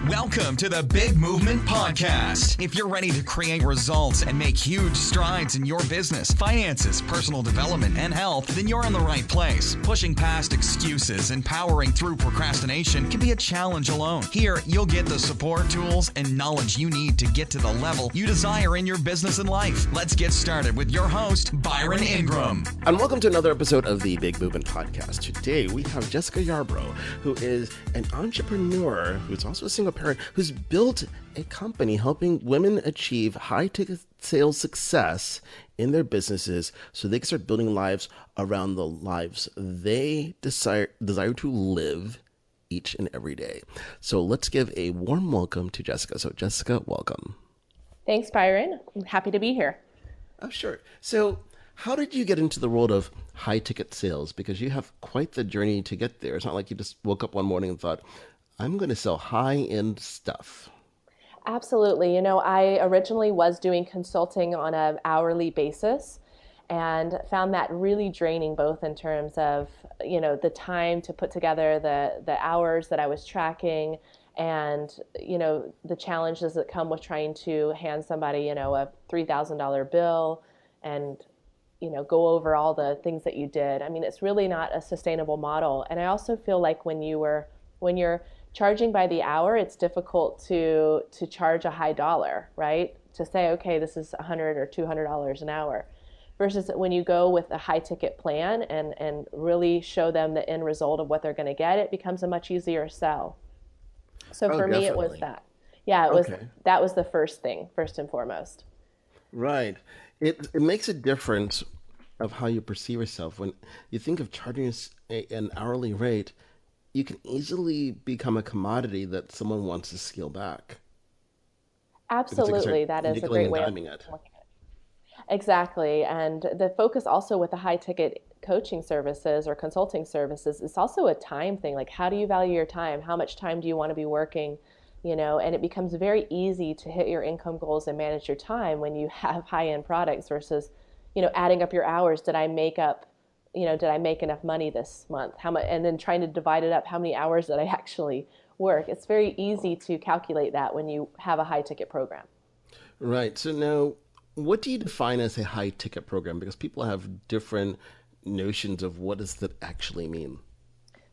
Welcome to the Big Movement Podcast. If you're ready to create results and make huge strides in your business, finances, personal development, and health, then you're in the right place. Pushing past excuses and powering through procrastination can be a challenge alone. Here, you'll get the support, tools, and knowledge you need to get to the level you desire in your business and life. Let's get started with your host, Byron Ingram. And welcome to another episode of the Big Movement Podcast. Today, we have Jessica Yarbrough, who is an entrepreneur who's also a single parent who's built a company helping women achieve high-ticket sales success in their businesses so they can start building lives around the lives they desire to live each and every day. So let's give a warm welcome to Jessica. So Jessica, welcome. Thanks, Byron. I'm happy to be here. Oh, sure. So how did you get into the world of high-ticket sales? Because you have quite the journey to get there. It's not like you just woke up one morning and thought, I'm going to sell high-end stuff. Absolutely. You know, I originally was doing consulting on an hourly basis and found that really draining, both in terms of, you know, the time to put together the hours that I was tracking and, you know, the challenges that come with trying to hand somebody, you know, a $3,000 bill and, you know, go over all the things that you did. I mean, it's really not a sustainable model. And I also feel like when you're charging by the hour, it's difficult to charge a high dollar, right? To say, okay, this is $100 or $200 an hour, versus when you go with a high ticket plan and really show them the end result of what they're going to get, it becomes a much easier sell. So for me, it was that. Yeah, that was the first thing, first and foremost. Right. It makes a difference of how you perceive yourself. When you think of charging an hourly rate, you can easily become a commodity that someone wants to scale back. Absolutely. That is a great way of looking at it. Exactly. And the focus also with the high ticket coaching services or consulting services is also a time thing. Like, how do you value your time? How much time do you want to be working? You know, and it becomes very easy to hit your income goals and manage your time when you have high-end products versus, you know, adding up your hours. Did I make enough money this month? How much? And then trying to divide it up. How many hours did I actually work? It's very easy to calculate that when you have a high ticket program. Right. So now, what do you define as a high ticket program? Because people have different notions of what does that actually mean.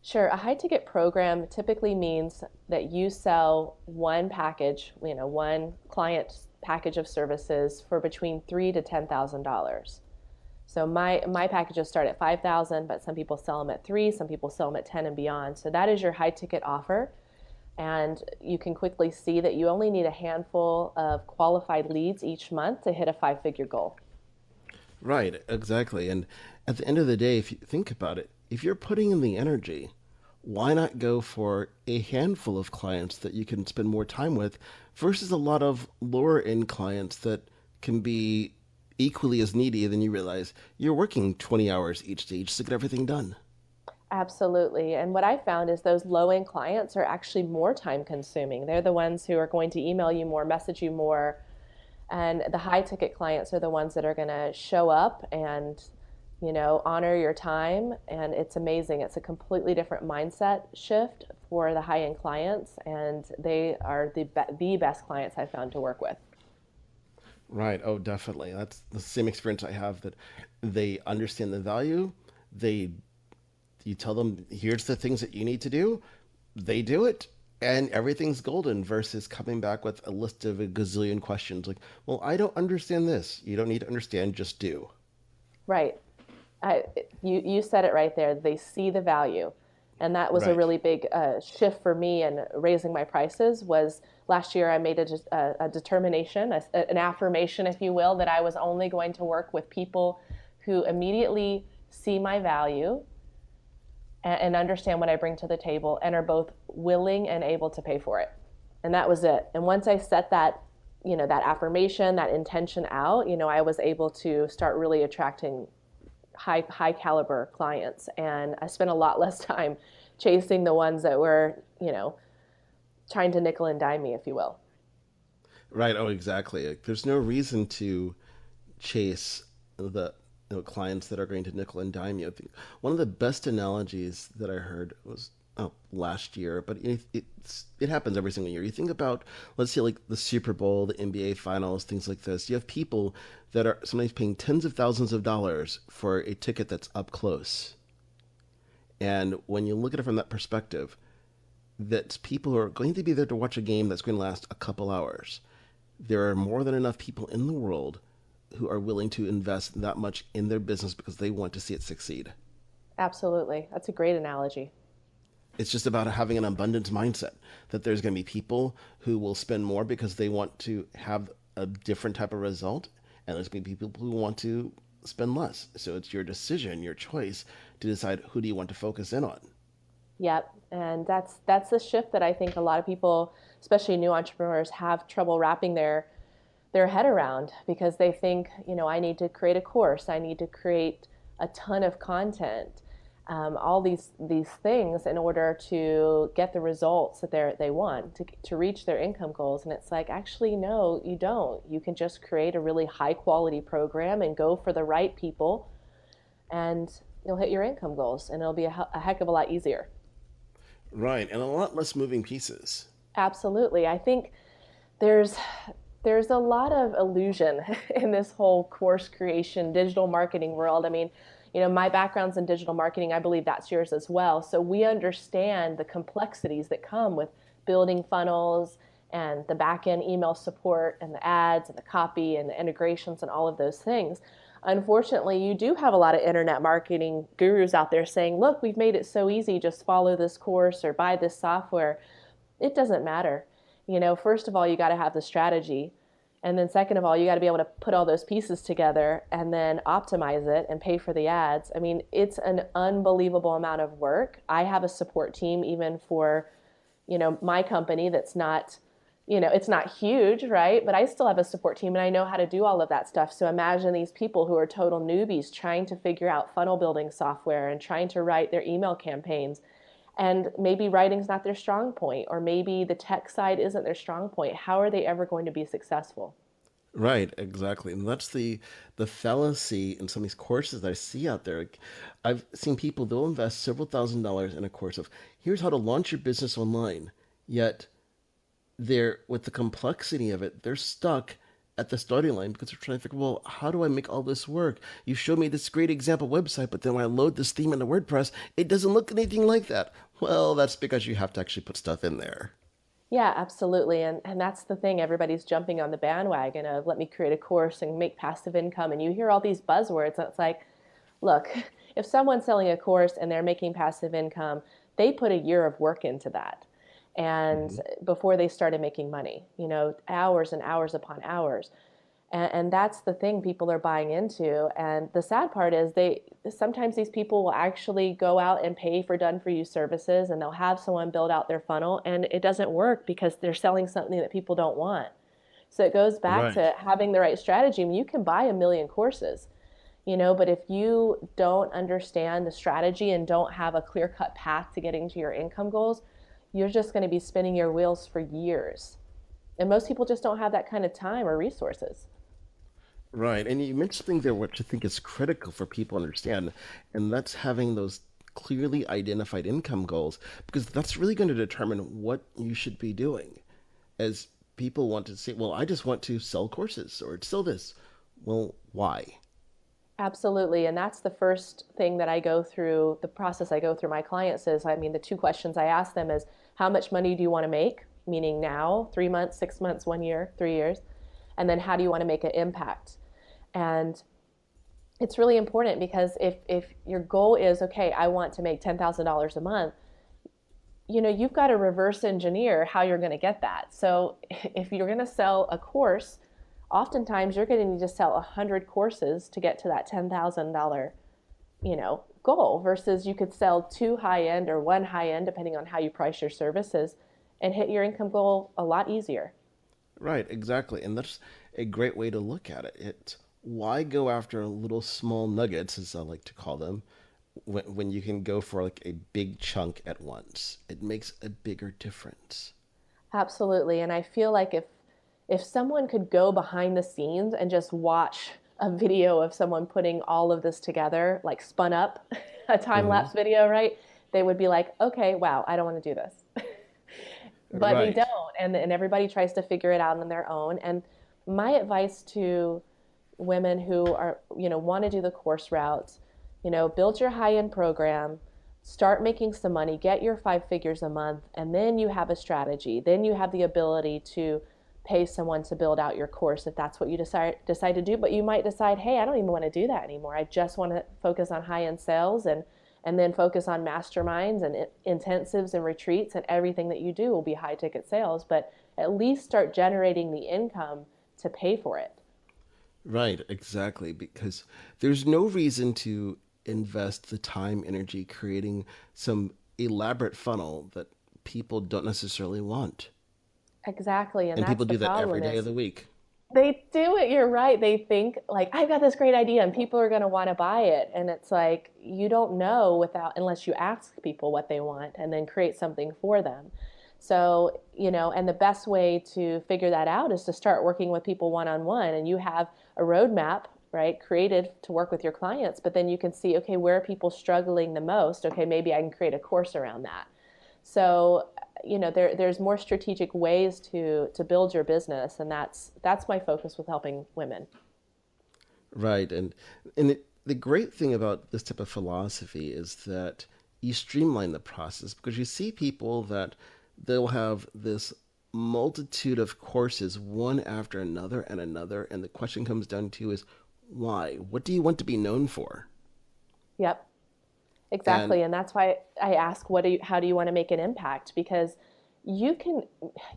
Sure. A high ticket program typically means that you sell one package, you know, one client package of services for between $3,000 to $10,000. So my packages start at $5,000, but some people sell them at $3,000, some people sell them at $10,000 and beyond. So that is your high ticket offer. And you can quickly see that you only need a handful of qualified leads each month to hit a 5-figure goal. Right, exactly. And at the end of the day, if you think about it, if you're putting in the energy, why not go for a handful of clients that you can spend more time with versus a lot of lower end clients that can be equally as needy, than you realize you're working 20 hours each day just to get everything done. Absolutely. And what I found is those low-end clients are actually more time-consuming. They're the ones who are going to email you more, message you more. And the high-ticket clients are the ones that are going to show up and, you know, honor your time. And it's amazing. It's a completely different mindset shift for the high-end clients. And they are the best clients I've found to work with. Right. Oh, definitely. That's the same experience I have, that they understand the value. You tell them, here's the things that you need to do. They do it and everything's golden, versus coming back with a list of a gazillion questions. Like, well, I don't understand this. You don't need to understand, just do. Right. You said it right there. They see the value. And that was Right. a really big shift for me in raising my prices. Was last year I made a determination, an affirmation, if you will, that I was only going to work with people who immediately see my value and understand what I bring to the table and are both willing and able to pay for it. And that was it. And once I set that, you know, that affirmation, that intention out, you know, I was able to start really attracting high caliber clients. And I spent a lot less time chasing the ones that were, you know, trying to nickel and dime me, if you will. Right. Oh, exactly. There's no reason to chase the clients that are going to nickel and dime you. I think one of the best analogies that I heard was last year, but it happens every single year. You think about, let's say, like the Super Bowl, the NBA Finals, things like this. You have people that are sometimes paying tens of thousands of dollars for a ticket that's up close. And when you look at it from that perspective, that people who are going to be there to watch a game that's going to last a couple hours, there are more than enough people in the world who are willing to invest that much in their business because they want to see it succeed. Absolutely. That's a great analogy. It's just about having an abundance mindset, that there's going to be people who will spend more because they want to have a different type of result, and there's going to be people who want to spend less. So it's your decision, your choice to decide who do you want to focus in on. Yep. And that's the shift that I think a lot of people, especially new entrepreneurs, have trouble wrapping their head around, because they think, I need to create a course, I need to create a ton of content, all these things in order to get the results that they want to reach their income goals. And it's like, actually, no, you don't. You can just create a really high quality program and go for the right people, and you'll hit your income goals, and it'll be a heck of a lot easier. Right, and a lot less moving pieces. Absolutely. I think there's a lot of illusion in this whole course creation, digital marketing world. I mean, my background's in digital marketing. I believe that's yours as well. So we understand the complexities that come with building funnels and the back-end email support and the ads and the copy and the integrations and all of those things. Unfortunately, you do have a lot of internet marketing gurus out there saying, look, we've made it so easy, just follow this course or buy this software. It doesn't matter. First of all, you got to have the strategy. And then second of all, you got to be able to put all those pieces together and then optimize it and pay for the ads. I mean, it's an unbelievable amount of work. I have a support team even for, my company that's not, it's not huge, right? But I still have a support team and I know how to do all of that stuff. So imagine these people who are total newbies trying to figure out funnel building software and trying to write their email campaigns. And maybe writing's not their strong point, or maybe the tech side isn't their strong point. How are they ever going to be successful? Right, exactly. And that's the fallacy in some of these courses that I see out there. Like, I've seen people, they'll invest several $1,000s in a course of, here's how to launch your business online. Yet they're, with the complexity of it, they're stuck at the starting line because they're trying to figure, well, how do I make all this work? You showed me this great example website, but then when I load this theme into WordPress, it doesn't look anything like that. Well, that's because you have to actually put stuff in there. Yeah, absolutely. And that's the thing. Everybody's jumping on the bandwagon of let me create a course and make passive income. And you hear all these buzzwords. And it's like, look, if someone's selling a course and they're making passive income, they put a year of work into that. And before they started making money, hours and hours upon hours. And that's the thing people are buying into. And the sad part is sometimes these people will actually go out and pay for done-for-you services, and they'll have someone build out their funnel, and it doesn't work because they're selling something that people don't want. So it goes back to having the right strategy. I mean, you can buy 1 million courses, but if you don't understand the strategy and don't have a clear-cut path to getting to your income goals, you're just going to be spinning your wheels for years. And most people just don't have that kind of time or resources. Right. And you mentioned something there which I think is critical for people to understand, and that's having those clearly identified income goals, because that's really going to determine what you should be doing. As people want to say, well, I just want to sell courses or sell this. Well, why? Absolutely. And that's the first thing that I go through, the process I go through my clients is, the two questions I ask them is, how much money do you want to make? Meaning now, 3 months, 6 months, 1 year, 3 years. And then how do you want to make an impact? And it's really important because if your goal is, okay, I want to make $10,000 a month, you've got to reverse engineer how you're going to get that. So if you're going to sell a course, oftentimes you're going to need to sell 100 courses to get to that $10,000, goal, versus you could sell 2 high-end or 1 high-end, depending on how you price your services, and hit your income goal a lot easier. Right, exactly. And that's a great way to look at it. Why go after little small nuggets, as I like to call them, when you can go for like a big chunk at once? It makes a bigger difference. Absolutely. And I feel like if someone could go behind the scenes and just watch a video of someone putting all of this together, like spun up, a time-lapse video, right? they would be like, okay, wow, I don't want to do this. But they Right. don't. And everybody tries to figure it out on their own. And my advice to women who are, want to do the course route, build your high-end program, start making some money, get your 5 figures a month, and then you have a strategy. Then you have the ability to pay someone to build out your course if that's what you decide to do. But you might decide, hey, I don't even want to do that anymore. I just want to focus on high-end sales and then focus on masterminds and intensives and retreats, and everything that you do will be high ticket sales. But at least start generating the income to pay for it. Right, exactly. Because there's no reason to invest the time, energy creating some elaborate funnel that people don't necessarily want. Exactly, and And that's people the do that every problem day of is the week. they do it. You're right. They think like, I've got this great idea and people are going to want to buy it. And it's like, you don't know unless you ask people what they want and then create something for them. So, and the best way to figure that out is to start working with people one-on-one, and you have a roadmap, right, created to work with your clients, but then you can see, okay, where are people struggling the most? Okay, maybe I can create a course around that. So, there's more strategic ways to build your business, and that's my focus with helping women. Right. The great thing about this type of philosophy is that you streamline the process, because you see people that they'll have this multitude of courses, one after another and another. And the question comes down to is why? What do you want to be known for? Yep, And exactly. And that's why I ask, how do you want to make an impact? Because you can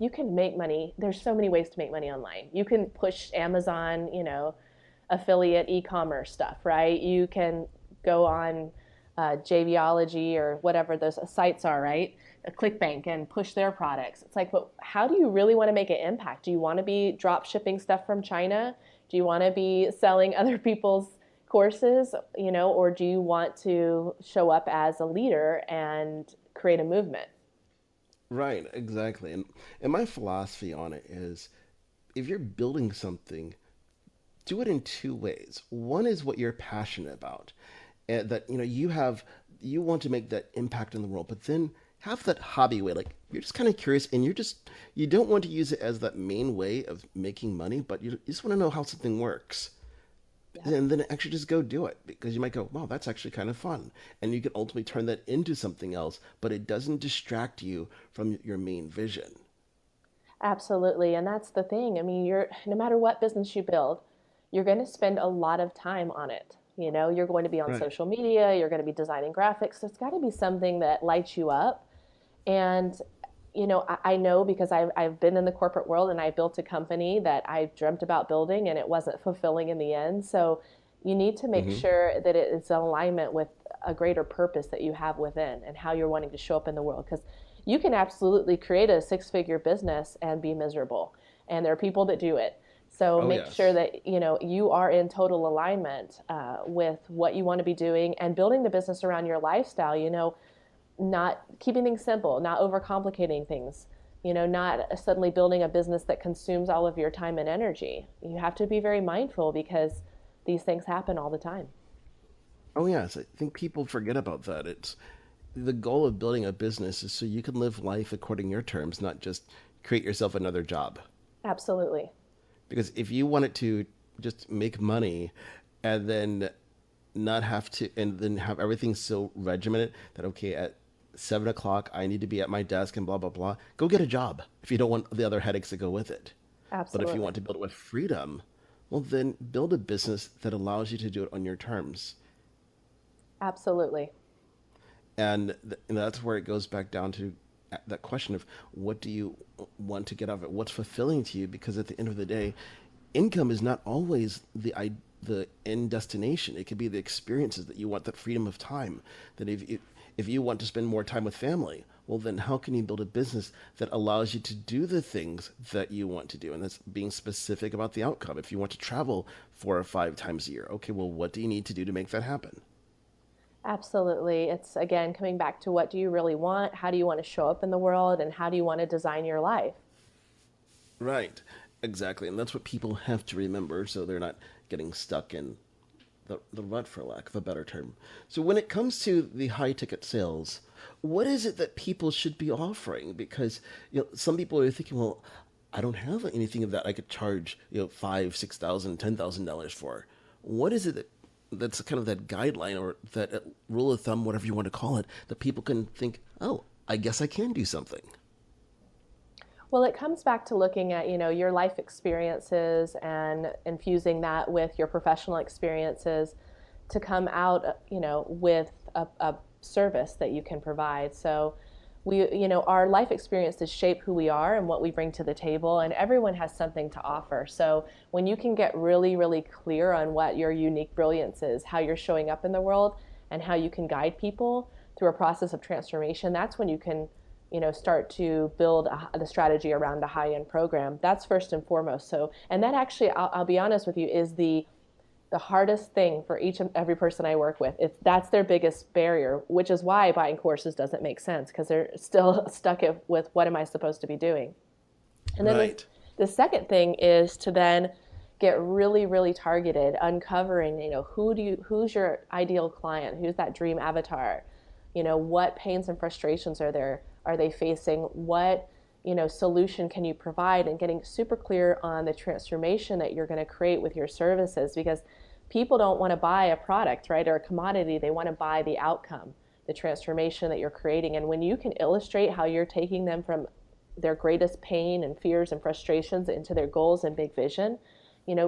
you can make money. There's so many ways to make money online. You can push Amazon, affiliate e-commerce stuff, right? You can go on JVology or whatever those sites are, right? A ClickBank, and push their products. It's like, but how do you really want to make an impact? Do you want to be drop shipping stuff from China? Do you want to be selling other people's courses, or do you want to show up as a leader and create a movement? right, exactly. And my philosophy on it is if you're building something, do it in two ways. One is what you're passionate about, and that you want to make that impact in the world, but then have that hobby way, like you're just kind of curious, and you don't want to use it as that main way of making money, but you just want to know how something works. Yep. And then actually just go do it, because you might go, wow, that's actually kind of fun. And you can ultimately turn that into something else, but it doesn't distract you from your main vision. Absolutely. And that's the thing. I mean, no matter what business you build, you're going to spend a lot of time on it. You're going to be on Right. social media, you're going to be designing graphics. So it's got to be something that lights you up. And, I know because I've been in the corporate world and I built a company that I dreamt about building and it wasn't fulfilling in the end. So you need to make Hmm. sure that it's in alignment with a greater purpose that you have within and how you're wanting to show up in the world. Because you can absolutely create a 6 figure business and be miserable. And there are people that do it. So Oh, make sure yes. that you are in total alignment with what you want to be doing and building the business around your lifestyle. Not keeping things simple, not overcomplicating things. Not suddenly building a business that consumes all of your time and energy. You have to be very mindful because these things happen all the time. Oh, yes. I think people forget about that. It's the goal of building a business is so you can live life according to your terms, not just create yourself another job. Absolutely. Because if you wanted to just make money and then not have to, and then have everything so regimented that, okay, at 7 o'clock, I need to be at my desk and blah, blah, blah, go get a job if you don't want the other headaches that go with it. But if you Absolutely. want to build it with freedom, well, then build a business that allows you to do it on your terms. Absolutely. And that's where it goes back down to that question of what do you want to get out of it? What's fulfilling to you? Because at the end of the day, income is not always the end destination. It could be the experiences that you want, that freedom of time. That if you want to spend more time with family, well, then how can you build a business that allows you to do the things that you want to do? And that's being specific about the outcome. If you want to travel 4 or 5 times a year, okay, well, what do you need to do to make that happen? Absolutely. It's again coming back to what do you really want? How do you want to show up in the world? And how do you want to design your life? Right, exactly. And that's what people have to remember so they're not getting stuck in the rut, for lack of a better term. So when it comes to the high ticket sales, what is it that people should be offering? Because, some people are thinking, well, I don't have anything of that I could charge, $5,000, $6,000, $10,000 for. What is it that's kind of that guideline or that rule of thumb, whatever you want to call it, that people can think, oh, I guess I can do something? Well, it comes back to looking at, your life experiences and infusing that with your professional experiences to come out, with a service that you can provide. So our life experiences shape who we are and what we bring to the table, and everyone has something to offer. So when you can get really, really clear on what your unique brilliance is, how you're showing up in the world, and how you can guide people through a process of transformation, that's when you can start to build the strategy around a high-end program. That's first and foremost. So, and that actually, I'll be honest with you, is the hardest thing for each and every person I work with. That's their biggest barrier, which is why buying courses doesn't make sense, because they're still stuck with what am I supposed to be doing. And then right. The second thing is to then get really, really targeted, uncovering, who's your ideal client, who's that dream avatar, what pains and frustrations are they facing, what solution can you provide, and getting super clear on the transformation that you're going to create with your services, because people don't want to buy a product, right, or a commodity. They want to buy the outcome, the transformation that you're creating. And when you can illustrate how you're taking them from their greatest pain and fears and frustrations into their goals and big vision,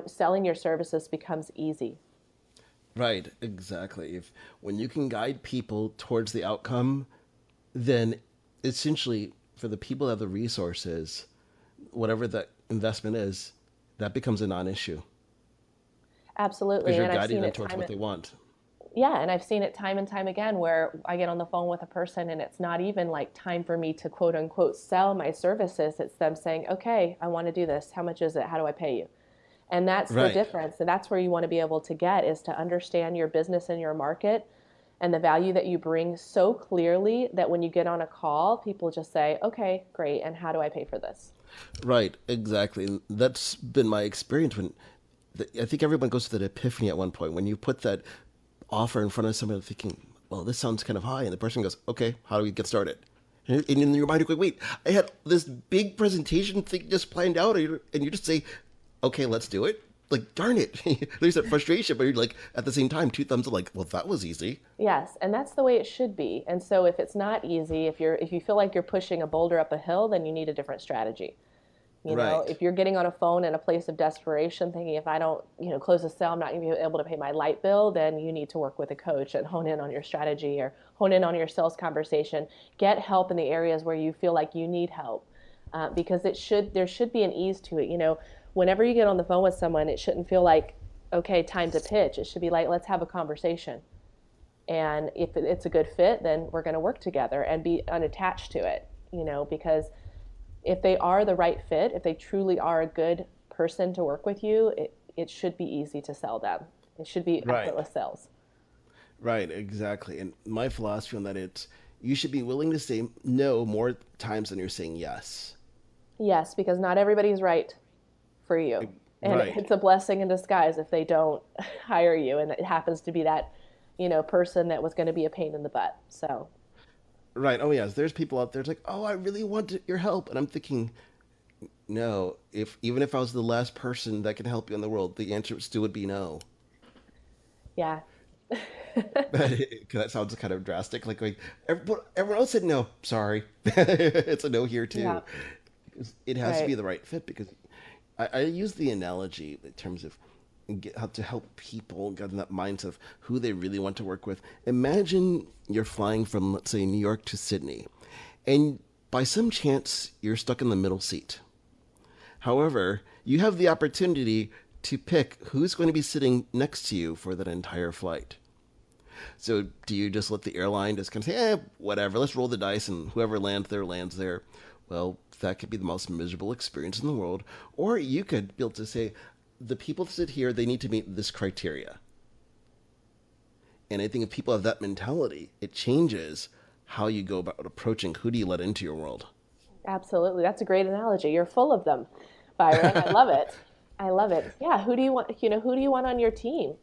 selling your services becomes easy. Right, exactly. When you can guide people towards the outcome, then essentially for the people that have the resources, whatever that investment is, that becomes a non-issue. Absolutely. Because you're and guiding them towards what they want. Yeah, and I've seen it time and time again where I get on the phone with a person and it's not even like time for me to quote unquote sell my services. It's them saying, okay, I want to do this. How much is it? How do I pay you? And that's right. the difference. And that's where you want to be able to get, is to understand your business and your market and the value that you bring so clearly that when you get on a call, people just say, okay, great. And how do I pay for this? Right, exactly. And that's been my experience I think everyone goes through that epiphany at one point when you put that offer in front of someone thinking, well, this sounds kind of high. And the person goes, okay, how do we get started? And in your mind, you go, wait, I had this big presentation thing just planned out. And you just say, okay, let's do it. Like, darn it. There's that frustration, but you're like, at the same time, two thumbs are like, well, that was easy. Yes, and that's the way it should be. And so if it's not easy, if you feel like you're pushing a boulder up a hill, then you need a different strategy. Right. If you're getting on a phone in a place of desperation, thinking if I don't, close the sale, I'm not going to be able to pay my light bill, then you need to work with a coach and hone in on your strategy or hone in on your sales conversation. Get help in the areas where you feel like you need help, because there should be an ease to it. Whenever you get on the phone with someone, it shouldn't feel like, okay, time to pitch. It should be like, let's have a conversation. And if it's a good fit, then we're going to work together and be unattached to it, because if they are the right fit, if they truly are a good person to work with you, it should be easy to sell them. It should be effortless sales. Right, exactly. And my philosophy on that, you should be willing to say no more times than you're saying yes. Yes, because not everybody's right for you. And right. It's a blessing in disguise if they don't hire you, and it happens to be that, person that was going to be a pain in the butt. So. Right. Oh, yes. There's people out there. It's like, oh, I really want your help, and I'm thinking, no. Even if I was the last person that can help you in the world, the answer still would be no. Yeah. That sounds kind of drastic. Like everyone else said no. Sorry, it's a no here too. Yeah. It has to be the right fit, because I use the analogy in terms of how to help people get in that mindset of who they really want to work with. Imagine you're flying from, let's say, New York to Sydney, and by some chance, you're stuck in the middle seat. However, you have the opportunity to pick who's going to be sitting next to you for that entire flight. So do you just let the airline just kind of say, whatever, let's roll the dice, and whoever lands there? Well, that could be the most miserable experience in the world. Or you could be able to say, the people that sit here, they need to meet this criteria. And I think if people have that mentality, it changes how you go about approaching who do you let into your world. Absolutely. That's a great analogy. You're full of them, Byron. I love it. I love it. Yeah. Who do you want on your team?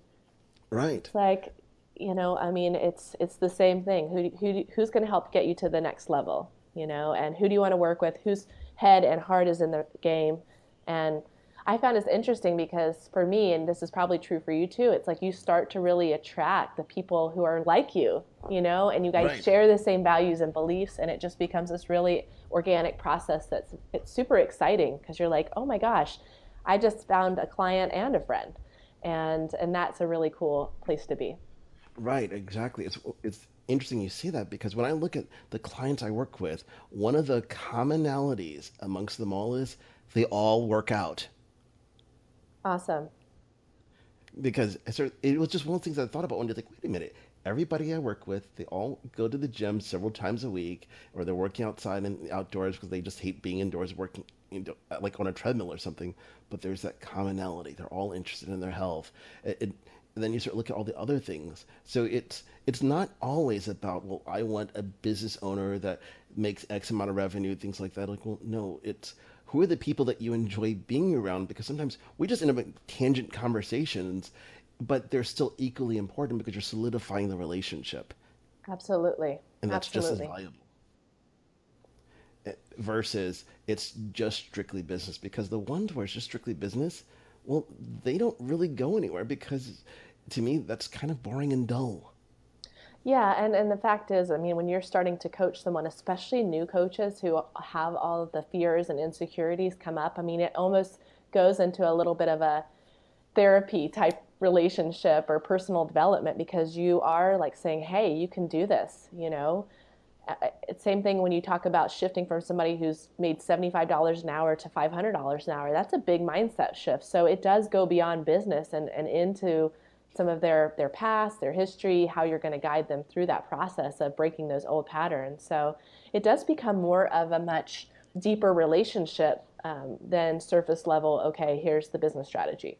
Right. It's like, I mean, it's the same thing. Who's going to help get you to the next level, and who do you want to work with? Whose head and heart is in the game? And I found this interesting because for me, and this is probably true for you too, it's like you start to really attract the people who are like you, and you guys Right. share the same values and beliefs, and it just becomes this really organic process it's super exciting because you're like, oh my gosh, I just found a client and a friend. And that's a really cool place to be. Right, exactly. It's interesting you say that because when I look at the clients I work with, one of the commonalities amongst them all is they all work out. Awesome. Because it was just one of the things I thought about one day. Like, wait a minute, everybody I work with, they all go to the gym several times a week, or they're working outside and outdoors because they just hate being indoors, working like on a treadmill or something. But there's that commonality; they're all interested in their health. And then you start looking at all the other things. So it's not always about, well, I want a business owner that makes X amount of revenue, things like that. Like, well, no, it's who are the people that you enjoy being around? Because sometimes we just end up in tangent conversations, but they're still equally important because you're solidifying the relationship. Absolutely. And that's just as Absolutely. valuable. Versus it's just strictly business. Because the ones where it's just strictly business, well, they don't really go anywhere because to me, that's kind of boring and dull. Yeah, and the fact is, I mean, when you're starting to coach someone, especially new coaches who have all of the fears and insecurities come up, I mean, it almost goes into a little bit of a therapy type relationship or personal development because you are like saying, hey, you can do this. Same thing when you talk about shifting from somebody who's made $75 an hour to $500 an hour. That's a big mindset shift. So it does go beyond business and into some of their past, their history, how you're going to guide them through that process of breaking those old patterns. So it does become more of a much deeper relationship than surface level, okay, here's the business strategy.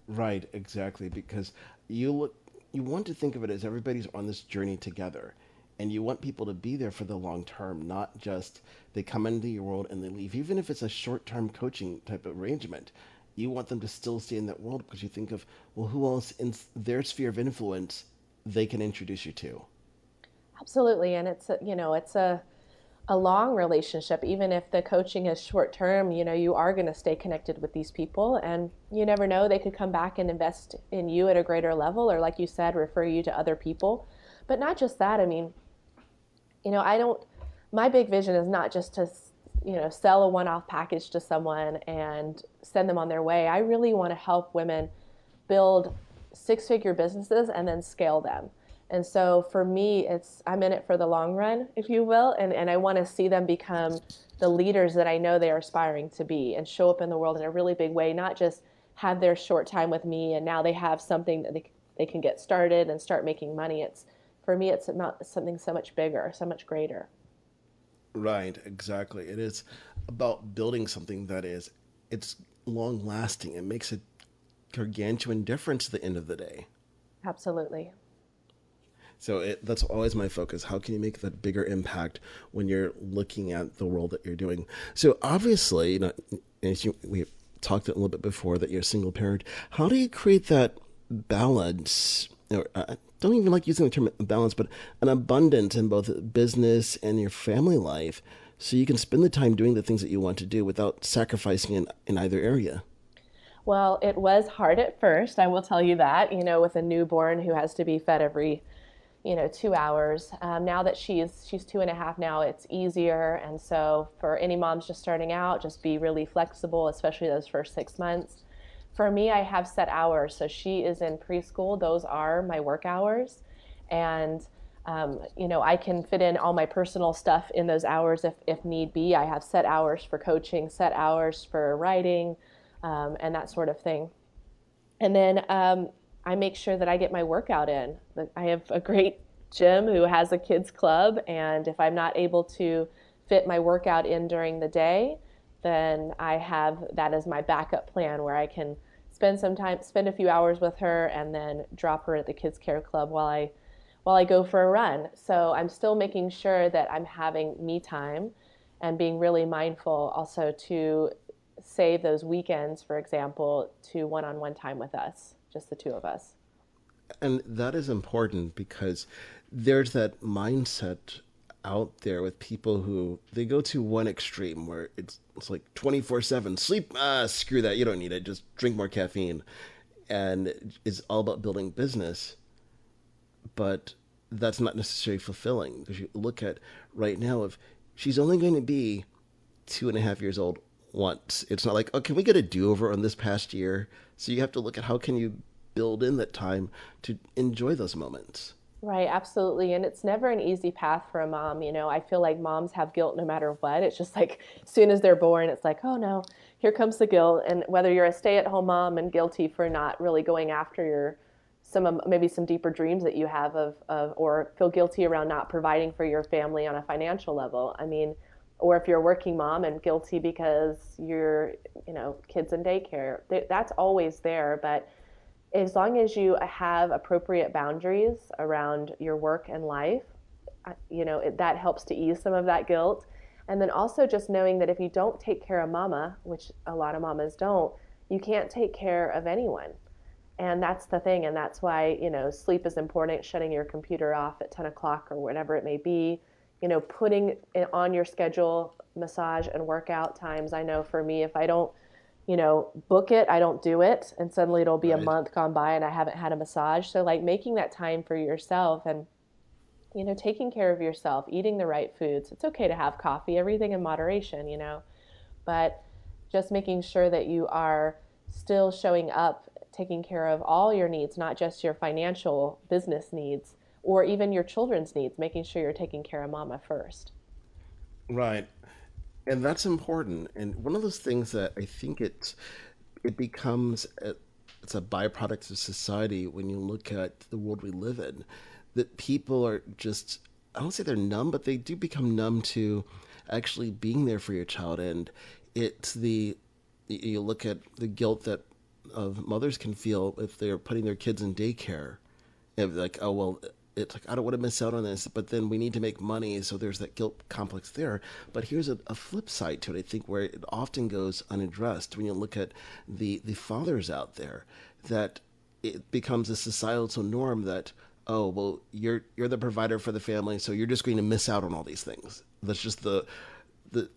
Right, exactly. Because you want to think of it as everybody's on this journey together. And you want people to be there for the long term, not just they come into your world and they leave. Even if it's a short term coaching type of arrangement, you want them to still stay in that world because you think of, well, who else in their sphere of influence they can introduce you to? Absolutely. And it's a long relationship. Even if the coaching is short term, you are going to stay connected with these people. And you never know, they could come back and invest in you at a greater level, or like you said, refer you to other people. But not just that. I mean, I don't, my big vision is not just to, sell a one off package to someone and send them on their way. I really want to help women build six-figure businesses and then scale them. And so for me, I'm in it for the long run, if you will, and I want to see them become the leaders that I know they are aspiring to be and show up in the world in a really big way, not just have their short time with me and now they have something that they can get started and start making money. For me, it's about something so much bigger, so much greater. Right, exactly. It is about building something that it's long lasting. It makes a gargantuan difference at the end of the day. Absolutely. So that's always my focus. How can you make that bigger impact when you're looking at the world that you're doing? So obviously, we talked a little bit before that you're a single parent. How do you create that balance? Or, I don't even like using the term balance, but an abundance in both business and your family life, so you can spend the time doing the things that you want to do without sacrificing in either area. Well, it was hard at first, I will tell you that, with a newborn who has to be fed every 2 hours. Now that she's 2.5 now, it's easier. And so for any moms just starting out, just be really flexible, especially those first 6 months. For me, I have set hours. So she is in preschool. Those are my work hours. And, I can fit in all my personal stuff in those hours if need be. I have set hours for coaching, set hours for writing, and that sort of thing. And then I make sure that I get my workout in. I have a great gym who has a kids club, and if I'm not able to fit my workout in during the day, then I have that as my backup plan where I can spend a few hours with her, and then drop her at the kids care club while I go for a run. So I'm still making sure that I'm having me time and being really mindful also to save those weekends, for example, to one-on-one time with us, just the two of us. And that is important because there's that mindset out there with people who they go to one extreme where it's like 24/7 sleep, screw that, you don't need it, just drink more caffeine, and it's all about building business. But that's not necessarily fulfilling because you look at right now, if she's only going to be 2.5 years old once, it's not like, oh, can we get a do-over on this past year? So you have to look at how can you build in that time to enjoy those moments. Right, absolutely. And it's never an easy path for a mom. I feel like moms have guilt no matter what. It's just like as soon as they're born, it's like, oh no, here comes the guilt. And whether you're a stay-at-home mom and guilty for not really going after maybe some deeper dreams that you have or feel guilty around not providing for your family on a financial level. I mean, or if you're a working mom and guilty because you're, kids in daycare, that's always there. But as long as you have appropriate boundaries around your work and life, that helps to ease some of that guilt. And then also just knowing that if you don't take care of mama, which a lot of mamas don't, you can't take care of anyone. And that's the thing. And that's why, sleep is important, shutting your computer off at 10 o'clock or whatever it may be, putting it on your schedule, massage and workout times. I know for me, if I don't, book it, I don't do it. And suddenly it'll be a month gone by and I haven't had a massage. So like making that time for yourself and, taking care of yourself, eating the right foods. It's okay to have coffee, everything in moderation, but just making sure that you are still showing up, taking care of all your needs, not just your financial business needs or even your children's needs, making sure you're taking care of mama first. Right. And that's important. And one of those things that I think it becomes it's a byproduct of society when you look at the world we live in, that people are just, I don't say they're numb, but they do become numb to actually being there for your child. And it's you look at the guilt that of mothers can feel if they're putting their kids in daycare. And like, oh, well, it's like, I don't want to miss out on this, but then we need to make money. So there's that guilt complex there. But here's a flip side to it, I think, where it often goes unaddressed when you look at the fathers out there, that it becomes a societal norm that, oh, well, you're the provider for the family, so you're just going to miss out on all these things. That's just the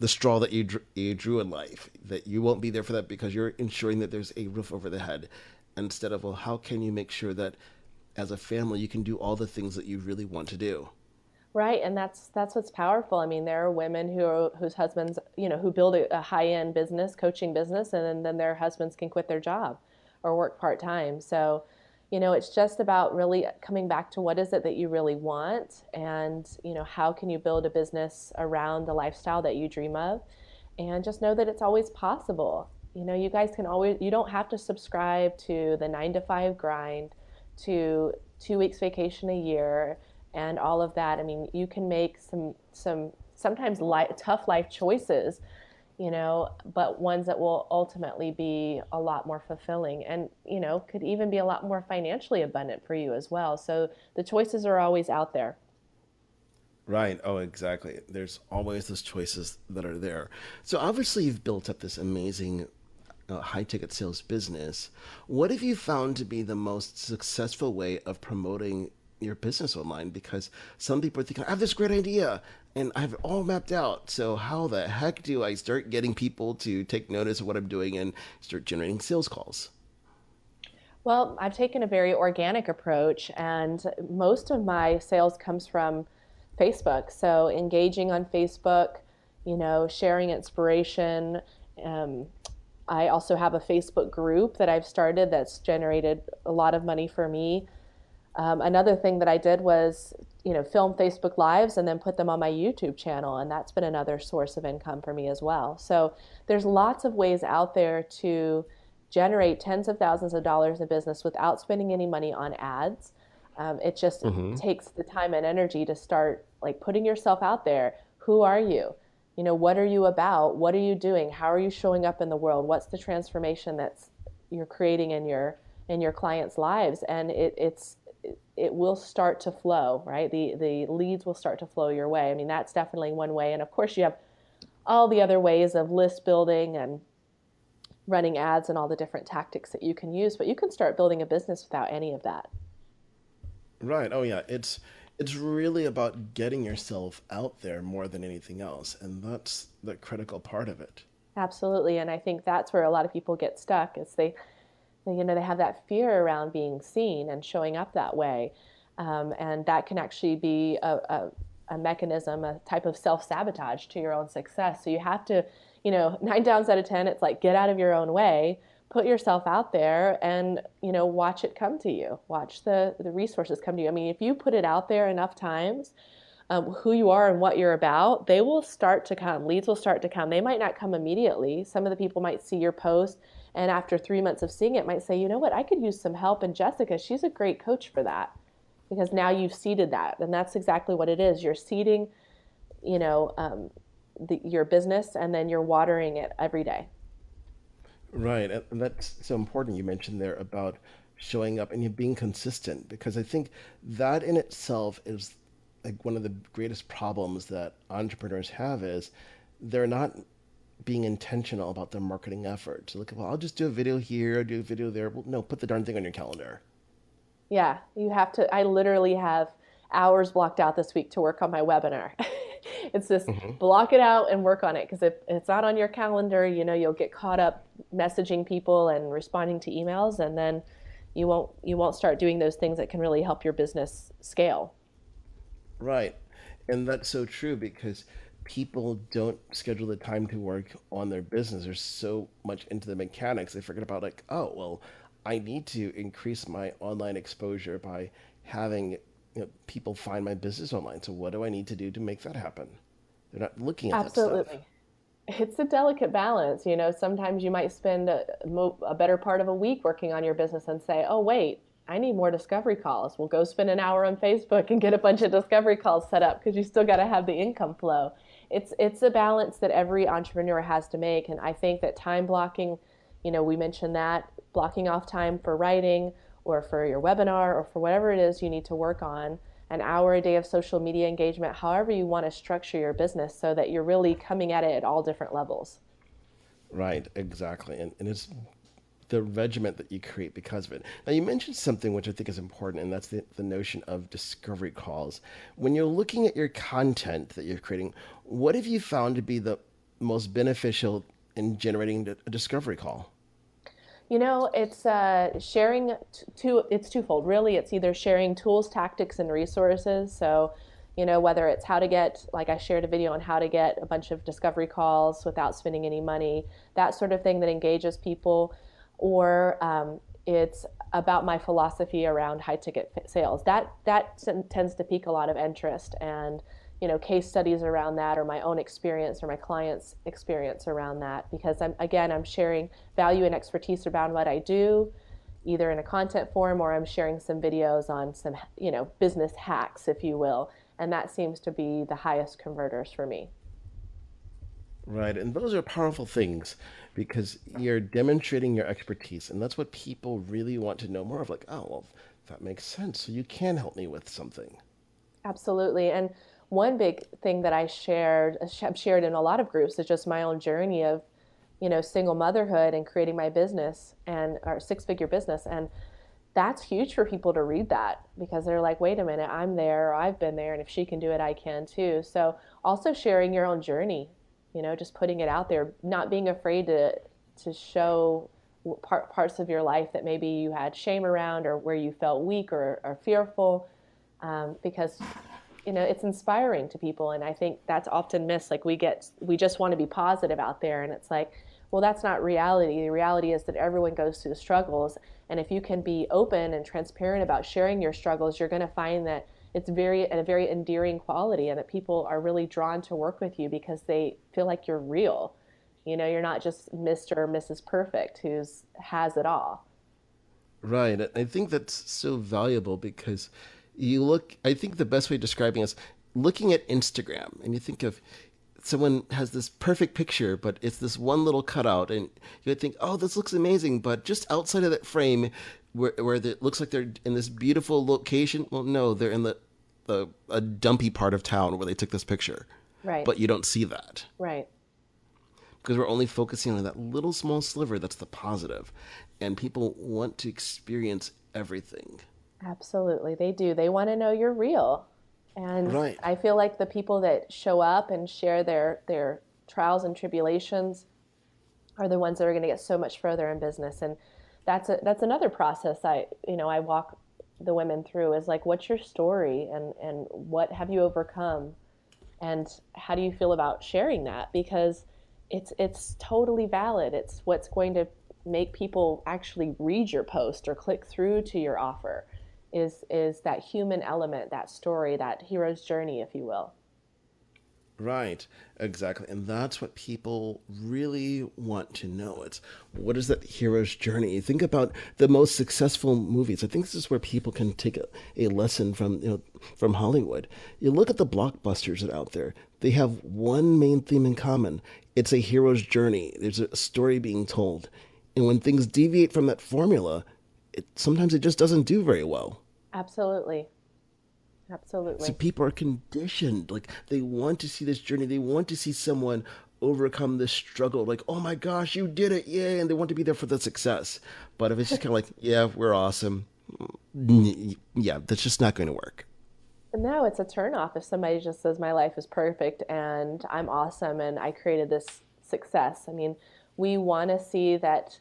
straw that you drew in life, that you won't be there for that because you're ensuring that there's a roof over the head. Instead of, well, how can you make sure that as a family you can do all the things that you really want to do? Right, and that's what's powerful. I mean, there are women whose husbands, who build a high-end business, coaching business, and then their husbands can quit their job or work part-time. So, it's just about really coming back to what is it that you really want, and how can you build a business around the lifestyle that you dream of, and just know that it's always possible. You guys can always, you don't have to subscribe to the 9 to 5 grind, to 2 weeks vacation a year and all of that. I mean, you can make some sometimes tough life choices, but ones that will ultimately be a lot more fulfilling and, could even be a lot more financially abundant for you as well. So the choices are always out there. Right. Oh, exactly. There's always those choices that are there. So obviously you've built up this amazing high ticket sales business. What have you found to be the most successful way of promoting your business online? Because some people are thinking, I have this great idea and I have it all mapped out. So how the heck do I start getting people to take notice of what I'm doing and start generating sales calls? Well, I've taken a very organic approach, and most of my sales comes from Facebook. So engaging on Facebook, sharing inspiration. I also have a Facebook group that I've started that's generated a lot of money for me. Another thing that I did was, film Facebook Lives and then put them on my YouTube channel, and that's been another source of income for me as well. So there's lots of ways out there to generate tens of thousands of dollars in business without spending any money on ads. It just takes the time and energy to start like putting yourself out there. Who are you? What are you about? What are you doing? How are you showing up in the world? What's the transformation that's you're creating in your clients' lives? And it will start to flow, right? The leads will start to flow your way. I mean, that's definitely one way. And of course, you have all the other ways of list building and running ads and all the different tactics that you can use, but you can start building a business without any of that. Right. Oh, yeah. It's really about getting yourself out there more than anything else, and that's the critical part of it. Absolutely. And I think that's where a lot of people get stuck is they have that fear around being seen and showing up that way. And that can actually be a mechanism, a type of self-sabotage to your own success. So you have to, 9 times out of 10, it's like, get out of your own way, put yourself out there and, watch it come to you. Watch the resources come to you. I mean, if you put it out there enough times, who you are and what you're about, they will start to come. Leads will start to come. They might not come immediately. Some of the people might see your post and after 3 months of seeing it might say, you know what, I could use some help. And Jessica, she's a great coach for that because now you've seeded that. And that's exactly what it is. You're seeding, you know, your business and then you're watering it every day. Right. And that's so important you mentioned there about showing up and you being consistent because I think that in itself is like one of the greatest problems that entrepreneurs have is they're not being intentional about their marketing efforts. Look, well, I'll just do a video here, do a video there. Well, no, put the darn thing on your calendar. Yeah, you have to. I literally have hours blocked out this week to work on my webinar. It's just Hmm. block it out and work on it because if it's not on your calendar, you'll get caught up messaging people and responding to emails, and then you won't start doing those things that can really help your business scale. Right. And that's so true because people don't schedule the time to work on their business. They're so much into the mechanics. They forget about like, oh, well, I need to increase my online exposure by having people find my business online. So what do I need to do to make that happen? They're not looking at that stuff. Absolutely. It's a delicate balance. Sometimes you might spend a better part of a week working on your business and say, oh, wait, I need more discovery calls. We'll go spend an hour on Facebook and get a bunch of discovery calls set up because you still got to have the income flow. It's a balance that every entrepreneur has to make. And I think that time blocking, we mentioned that, blocking off time for writing or for your webinar or for whatever it is you need to work on, an hour a day of social media engagement, however you want to structure your business so that you're really coming at it at all different levels. Right, exactly. And it's the regiment that you create because of it. Now, you mentioned something which I think is important, and that's the notion of discovery calls. When you're looking at your content that you're creating, what have you found to be the most beneficial in generating a discovery call? It's sharing it's twofold. Really, it's either sharing tools, tactics, and resources. So, whether it's how to get, like I shared a video on how to get a bunch of discovery calls without spending any money, that sort of thing that engages people, or it's about my philosophy around high ticket sales. That tends to pique a lot of interest and case studies around that or my own experience or my clients' experience around that because I'm sharing value and expertise around what I do either in a content form or I'm sharing some videos on some business hacks if you will, and that seems to be the highest converters for me. Right, and those are powerful things because you're demonstrating your expertise, and that's what people really want to know more of. Like, oh, well, that makes sense. So you can help me with something. Absolutely. And one big thing that I've shared in a lot of groups is just my own journey of, single motherhood and creating my business and our six-figure business. And that's huge for people to read that because they're like, wait a minute, I'm there, or I've been there, and if she can do it, I can too. So also sharing your own journey, just putting it out there, not being afraid to show parts of your life that maybe you had shame around or where you felt weak or fearful because it's inspiring to people, and I think that's often missed. Like we just want to be positive out there, and it's like, well, that's not reality. The reality is that everyone goes through struggles, and if you can be open and transparent about sharing your struggles, you're going to find that it's a very endearing quality, and that people are really drawn to work with you because they feel like you're real. You're not just Mr. or Mrs. Perfect who's has it all. Right. I think that's so valuable because I think the best way of describing is looking at Instagram and you think of someone has this perfect picture, but it's this one little cutout and you think, oh, this looks amazing. But just outside of that frame where it looks like they're in this beautiful location. Well, no, they're in a dumpy part of town where they took this picture, Right. but you don't see that. Right. Because we're only focusing on that little small sliver that's the positive, and people want to experience everything. Absolutely, they do. They want to know you're real. And Right. I feel like the people that show up and share their trials and tribulations are the ones that are going to get so much further in business. And that's another process I walk the women through is like, what's your story and what have you overcome? And how do you feel about sharing that? Because it's totally valid. It's what's going to make people actually read your post or click through to your offer is that human element, that story, that hero's journey, if you will. Right, exactly. And that's what people really want to know. It's what is that hero's journey? You think about the most successful movies. I think this is where people can take a lesson from, from Hollywood. You look at the blockbusters that are out there. They have one main theme in common. It's a hero's journey. There's a story being told. And when things deviate from that formula, sometimes it just doesn't do very well. Absolutely. So Absolutely. people are conditioned. Like they want to see this journey. They want to see someone overcome this struggle. Like, oh my gosh, you did it. Yay. And they want to be there for the success. But if it's just kind of like, yeah, we're awesome. Yeah, that's just not going to work. No, it's a turnoff if somebody just says my life is perfect and I'm awesome and I created this success. I mean, we want to see that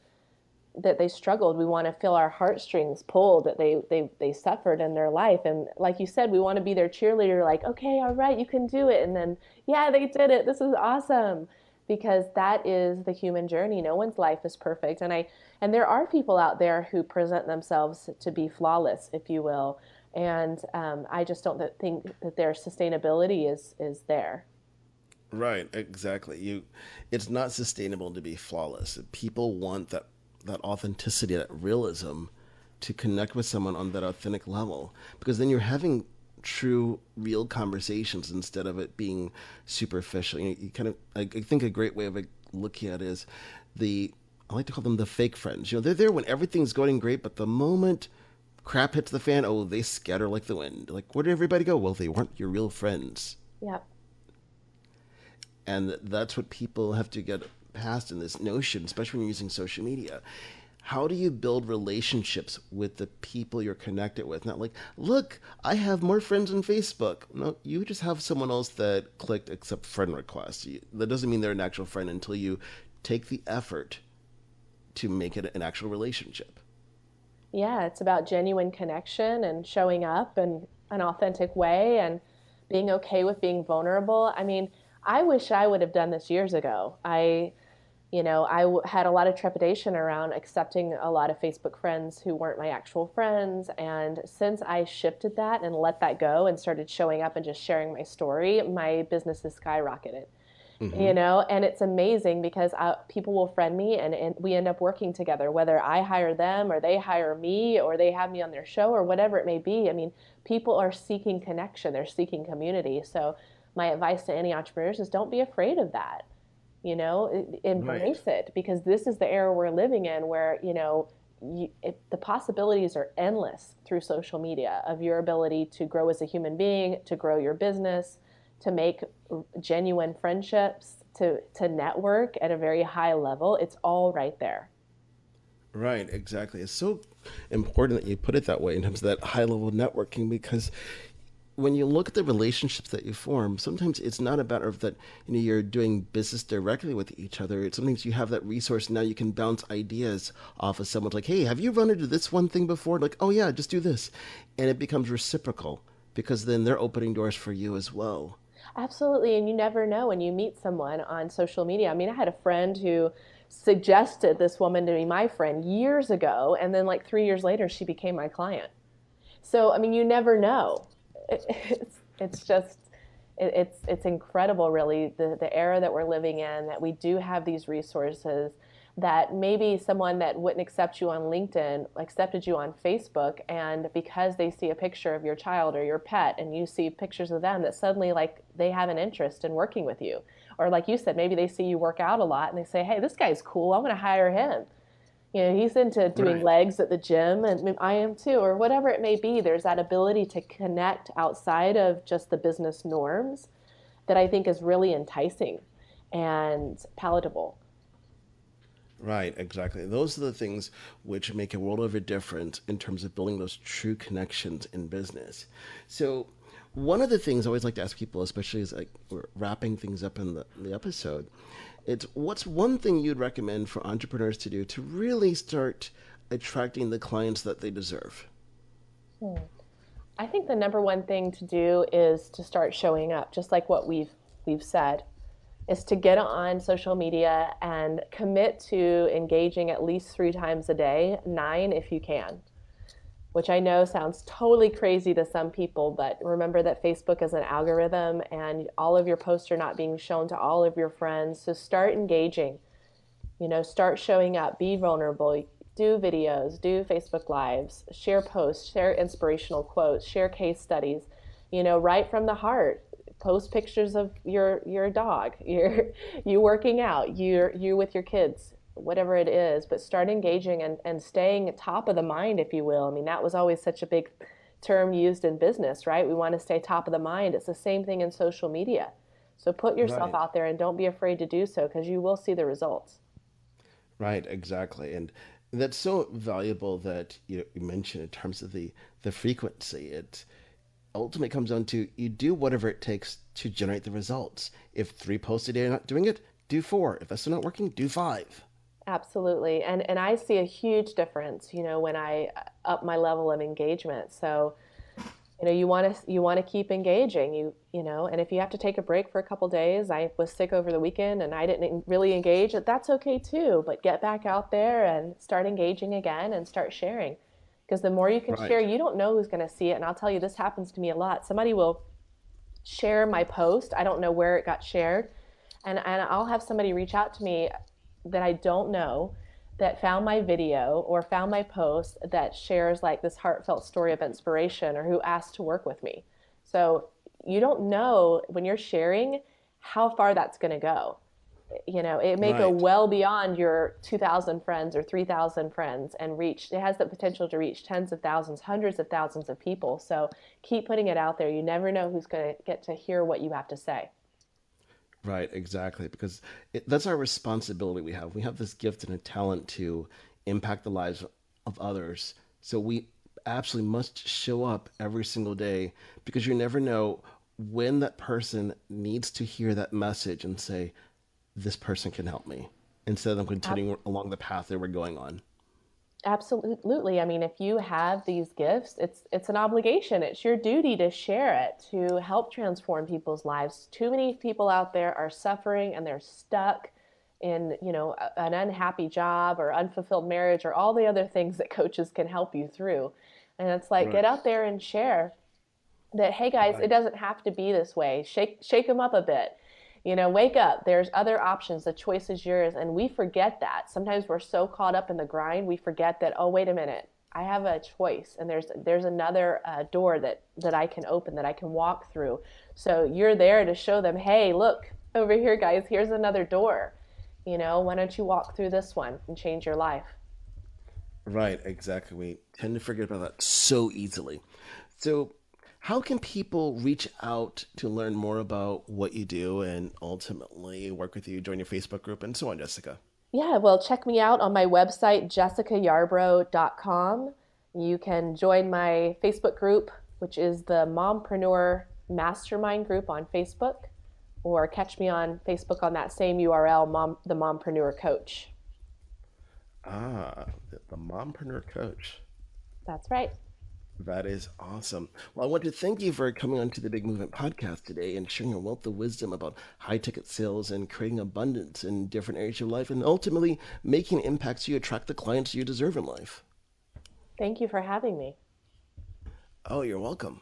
they struggled. We want to feel our heartstrings pulled, that they suffered in their life. And like you said, we want to be their cheerleader, like, okay, all right, you can do it. And then, yeah, they did it. This is awesome. Because that is the human journey. No one's life is perfect. And there are people out there who present themselves to be flawless, if you will. And I just don't think that their sustainability is there. Right, exactly. It's not sustainable to be flawless. People want that authenticity, that realism, to connect with someone on that authentic level, because then you're having true, real conversations instead of it being superficial. You kind of, I think a great way of looking at it is I like to call them the fake friends. They're there when everything's going great, but the moment crap hits the fan, oh, they scatter like the wind. Like, where did everybody go? Well, they weren't your real friends. Yeah. And that's what people have to get past in this notion, especially when you're using social media. How do you build relationships with the people you're connected with? Not like, look, I have more friends on Facebook. No, you just have someone else that clicked accept friend request. That doesn't mean they're an actual friend until you take the effort to make it an actual relationship. Yeah, it's about genuine connection and showing up in an authentic way and being okay with being vulnerable. I mean, I wish I would have done this years ago. Had a lot of trepidation around accepting a lot of Facebook friends who weren't my actual friends. And since I shifted that and let that go and started showing up and just sharing my story, my business has skyrocketed. Mm-hmm. And it's amazing because people will friend me and we end up working together, whether I hire them or they hire me or they have me on their show or whatever it may be. I mean, people are seeking connection, they're seeking community. So my advice to any entrepreneurs is don't be afraid of that. Right. Embrace it, because this is the era we're living in where, the possibilities are endless through social media of your ability to grow as a human being, to grow your business, to make genuine friendships, to network at a very high level. It's all right there. Right, exactly. It's so important that you put it that way in terms of that high level networking, because when you look at the relationships that you form, sometimes it's not a matter of that you're doing business directly with each other. Sometimes you have that resource and now you can bounce ideas off of someone like, hey, have you run into this one thing before? Like, oh yeah, just do this. And it becomes reciprocal because then they're opening doors for you as well. Absolutely. And you never know when you meet someone on social media. I mean, I had a friend who suggested this woman to be my friend years ago. And then, like 3 years later, she became my client. So, I mean, you never know. It's just, it's incredible, really, the era that we're living in, that we do have these resources that maybe someone that wouldn't accept you on LinkedIn accepted you on Facebook, and because they see a picture of your child or your pet and you see pictures of them, that suddenly like they have an interest in working with you. Or like you said, maybe they see you work out a lot and they say, hey, this guy's cool, I'm going to hire him. He's into doing Right. legs at the gym, and I am too, or whatever it may be. There's that ability to connect outside of just the business norms that I think is really enticing and palatable. Right, exactly. Those are the things which make a world of a difference in terms of building those true connections in business. So, one of the things I always like to ask people, especially as like we're wrapping things up in the episode, it's what's one thing you'd recommend for entrepreneurs to do to really start attracting the clients that they deserve? I think the number one thing to do is to start showing up, just like what we've said, is to get on social media and commit to engaging at least 3 times a day, 9 if you can, which I know sounds totally crazy to some people, but remember that Facebook is an algorithm and all of your posts are not being shown to all of your friends. So start engaging, start showing up, be vulnerable, do videos, do Facebook Lives, share posts, share inspirational quotes, share case studies, write from the heart. Post pictures of your dog, you working out, you with your kids, whatever it is, but start engaging and staying top of the mind, if you will. I mean, that was always such a big term used in business, right? We want to stay top of the mind. It's the same thing in social media. So put yourself Right. out there and don't be afraid to do so because you will see the results. Right, exactly. And that's so valuable that you mentioned in terms of the frequency. It ultimately comes down to you do whatever it takes to generate the results. If 3 posts a day are not doing it, do 4. If that's not working, do 5. Absolutely. And I see a huge difference, when I up my level of engagement. So, you want to keep engaging, and if you have to take a break for a couple days, I was sick over the weekend and I didn't really engage, that's okay too, but get back out there and start engaging again and start sharing. Because the more you can share, Right. you don't know who's going to see it. And I'll tell you, this happens to me a lot. Somebody will share my post. I don't know where it got shared. And I'll have somebody reach out to me that I don't know that found my video or found my post that shares like this heartfelt story of inspiration or who asked to work with me. So you don't know when you're sharing how far that's going to go. It may go Right. well beyond your 2,000 friends or 3,000 friends and it has the potential to reach tens of thousands, hundreds of thousands of people. So keep putting it out there. You never know who's going to get to hear what you have to say. Right, exactly. Because that's our responsibility we have. We have this gift and a talent to impact the lives of others. So we absolutely must show up every single day because you never know when that person needs to hear that message and say, this person can help me instead of them continuing along the path they were going on. Absolutely. I mean, if you have these gifts, it's an obligation. It's your duty to share it, to help transform people's lives. Too many people out there are suffering and they're stuck in, an unhappy job or unfulfilled marriage or all the other things that coaches can help you through. And it's like, get Right. out there and share that, hey guys, it Right. doesn't have to be this way. Shake them up a bit. Wake up. There's other options. The choice is yours. And we forget that. Sometimes we're so caught up in the grind, we forget that, oh, wait a minute. I have a choice and there's another door that I can open, that I can walk through. So you're there to show them, hey, look over here, guys, here's another door. Why don't you walk through this one and change your life? Right, exactly. We tend to forget about that so easily. So, how can people reach out to learn more about what you do and ultimately work with you, join your Facebook group, and so on, Jessica? Yeah, well, check me out on my website, jessicayarbrough.com. You can join my Facebook group, which is the Mompreneur Mastermind group on Facebook, or catch me on Facebook on that same URL, the Mompreneur Coach. The Mompreneur Coach. That's right. That is awesome. Well, I want to thank you for coming on to the Big Movement podcast today and sharing a wealth of wisdom about high ticket sales and creating abundance in different areas of life and ultimately making impacts so you attract the clients you deserve in life. Thank you for having me. Oh, you're welcome.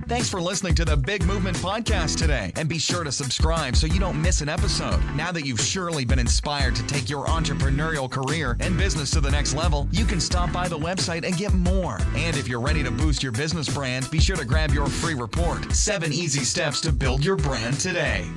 Thanks for listening to the Big Movement Podcast today. And be sure to subscribe so you don't miss an episode. Now that you've surely been inspired to take your entrepreneurial career and business to the next level, you can stop by the website and get more. And if you're ready to boost your business brand, be sure to grab your free report, 7 Easy Steps to Build Your Brand Today.